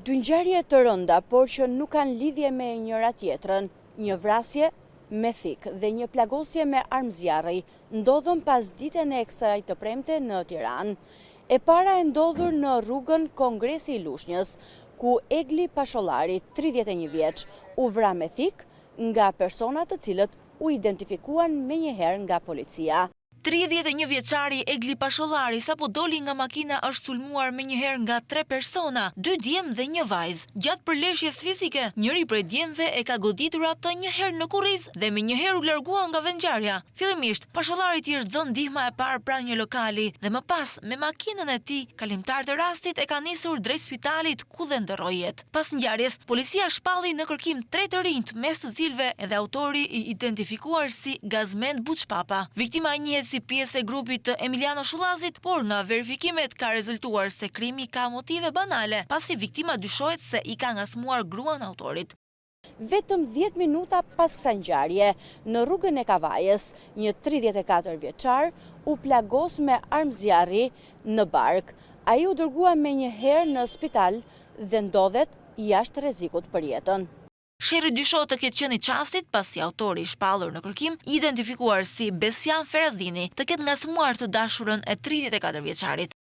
Dy ngjarje të rënda, por që nuk kanë lidhje me njëra tjetrën, një vrasje me thik dhe një plagosje me armë zjarri, ndodhën pas ditën e kësaj të premte në Tiranë. E para e ndodhur në rrugën Kongresi i Lushnjës, ku Egli Pashollari, 31 vjeç, u vra me thik nga persona të cilët u identifikuan menjëherë nga policia. 31 vjeçari Egli Pashollari sapo doli nga makina është sulmuar menjëherë nga 3 persona, 2 djemë dhe një vajzë. Gjatë përleshjes fizike, njëri prej djemve e ka goditur atë një herë në kurriz dhe menjëherë u largua nga vendngjarja. Fillimisht, Pashollarit i është dhënë ndihma e parë pranë një lokali dhe më pas me makinën e tij, kalimtar të rastit e ka nisur drejt spitalit ku dhe ndërroi jetë. Pas ngjarjes, policia shpalli në kërkim 3 të rinj, mes të cilëve edhe autori i identifikuar si Gazmend Buçpapa. Viktima njihet si pjesë e grupit të Emiliano Shullazit, por nga verifikimet ka rezultuar se krimi ka motive banale, pasi viktima dyshohet se i ka ngasmuar gruan autorit. Vetëm 10 minuta pas kësaj ngjarje, në rrugën e Kavajës, një 34 vjeçar u plagos me armë zjarri në bark. Ai u dërgua menjëherë në spital dhe ndodhet jashtë rrezikut për jetën. Sherri dyshohet të ketë qenë i çastit pasi autori i shpallur në kërkim, identifikuar si Besian Ferazini, të ketë ngasmuar të dashurën e 34 vjeçarit.